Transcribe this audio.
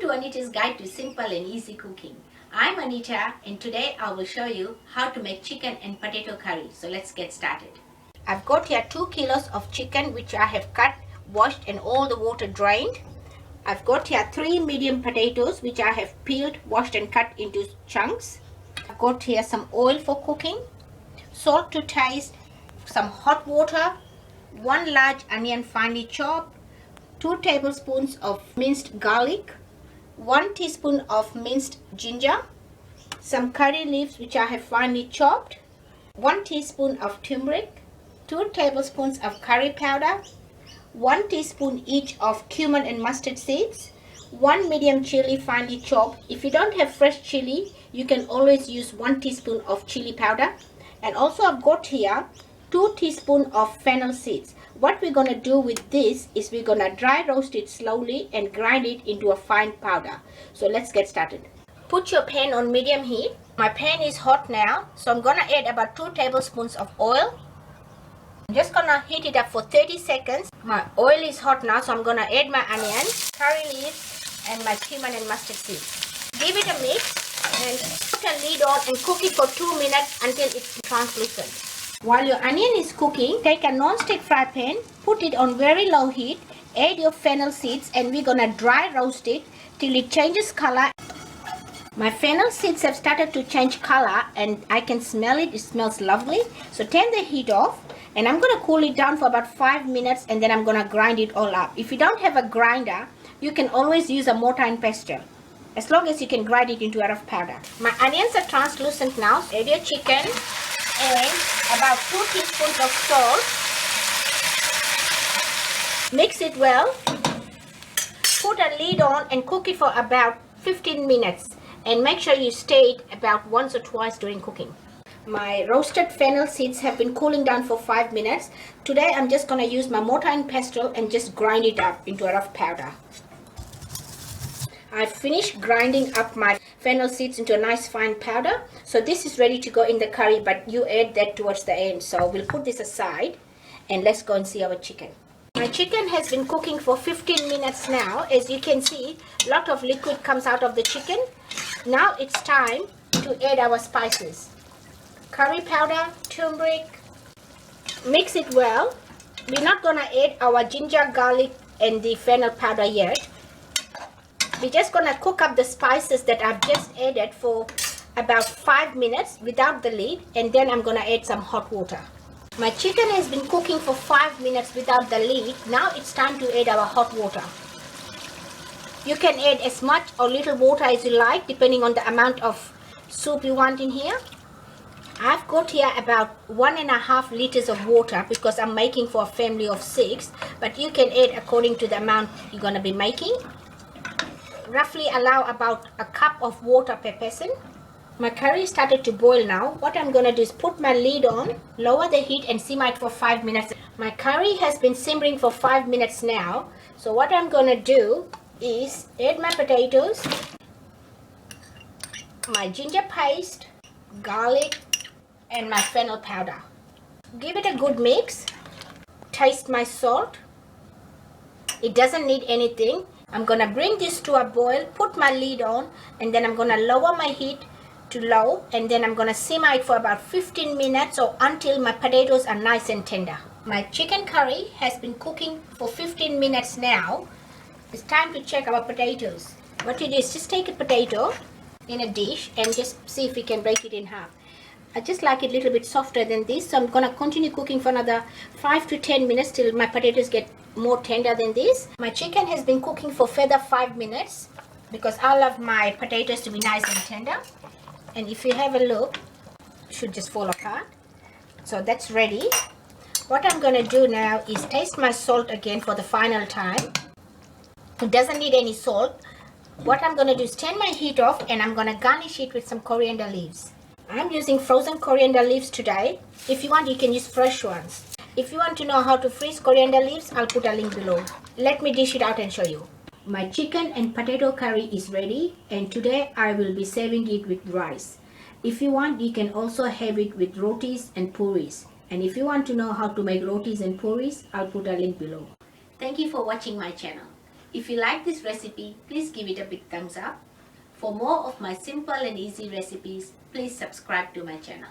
to Anita's Guide to Simple and Easy Cooking. I'm Anita and today I will show you how to make chicken and potato curry. So let's get started. I've got here 2 kilos of chicken which I have cut, washed and all the water drained. I've got here 3 medium potatoes which I have peeled, washed and cut into chunks. I've got here some oil for cooking, salt to taste, some hot water, 1 large onion finely chopped, 2 tablespoons of minced garlic, 1 teaspoon of minced ginger, some curry leaves which I have finely chopped, 1 teaspoon of turmeric, 2 tablespoons of curry powder, 1 teaspoon each of cumin and mustard seeds, 1 medium chilli finely chopped. If you don't have fresh chilli, you can always use 1 teaspoon of chilli powder. And also I've got here 2 teaspoons of fennel seeds. What we're going to do with this is we're going to dry roast it slowly and grind it into a fine powder. So let's get started. Put your pan on medium heat. My pan is hot now, so I'm going to add about 2 tablespoons of oil. I'm just going to heat it up for 30 seconds. My oil is hot now, so I'm going to add my onion, curry leaves and my cumin and mustard seeds. Give it a mix and put a lid on and cook it for 2 minutes until it's translucent. While your onion is cooking, take a non-stick fry pan, put it on very low heat, add your fennel seeds and we're going to dry roast it till it changes color. My fennel seeds have started to change color and I can smell it. It smells lovely. So turn the heat off and I'm going to cool it down for about 5 minutes and then I'm going to grind it all up. If you don't have a grinder, you can always use a mortar and pestle, as long as you can grind it into a rough powder. My onions are translucent now. Add your chicken and about 2 teaspoons of salt. Mix it well. Put a lid on and cook it for about 15 minutes. And make sure you stir it about once or twice during cooking. My roasted fennel seeds have been cooling down for 5 minutes. Today I'm just going to use my mortar and pestle and just grind it up into a rough powder. I've finished grinding up my fennel seeds into a nice fine powder. So this is ready to go in the curry, but you add that towards the end. So we'll put this aside and let's go and see our chicken. My chicken has been cooking for 15 minutes now. As you can see, a lot of liquid comes out of the chicken. Now it's time to add our spices. Curry powder, turmeric. Mix it well. We're not going to add our ginger, garlic and the fennel powder yet. We're just going to cook up the spices that I've just added for about 5 minutes without the lid, and then I'm going to add some hot water. My chicken has been cooking for 5 minutes without the lid. Now it's time to add our hot water. You can add as much or little water as you like depending on the amount of soup you want in here. I've got here about 1.5 liters of water because I'm making for a family of 6, but you can add according to the amount you're going to be making. Roughly allow about a cup of water per person. My curry started to boil now. What I'm going to do is put my lid on, lower the heat and simmer it for 5 minutes. My curry has been simmering for 5 minutes now. So what I'm going to do is add my potatoes, my ginger paste, garlic and my fennel powder. Give it a good mix. Taste my salt. It doesn't need anything. I'm going to bring this to a boil, put my lid on and then I'm going to lower my heat to low and then I'm going to simmer it for about 15 minutes or until my potatoes are nice and tender. My chicken curry has been cooking for 15 minutes now. It's time to check our potatoes. What you do is just take a potato in a dish and just see if we can break it in half. I just like it a little bit softer than this, so I'm going to continue cooking for another 5 to 10 minutes till my potatoes get more tender than this. My chicken has been cooking for further 5 minutes because I love my potatoes to be nice and tender. And if you have a look, it should just fall apart. So that's ready. What I'm going to do now is taste my salt again for the final time. It doesn't need any salt. What I'm going to do is turn my heat off and I'm going to garnish it with some coriander leaves. I'm using frozen coriander leaves today. If you want, you can use fresh ones. If you want to know how to freeze coriander leaves, I'll put a link below. Let me dish it out and show you. My chicken and potato curry is ready and today I will be serving it with rice. If you want, you can also have it with rotis and puris. And if you want to know how to make rotis and puris, I'll put a link below. Thank you for watching my channel. If you like this recipe, please give it a big thumbs up. For more of my simple and easy recipes, please subscribe to my channel.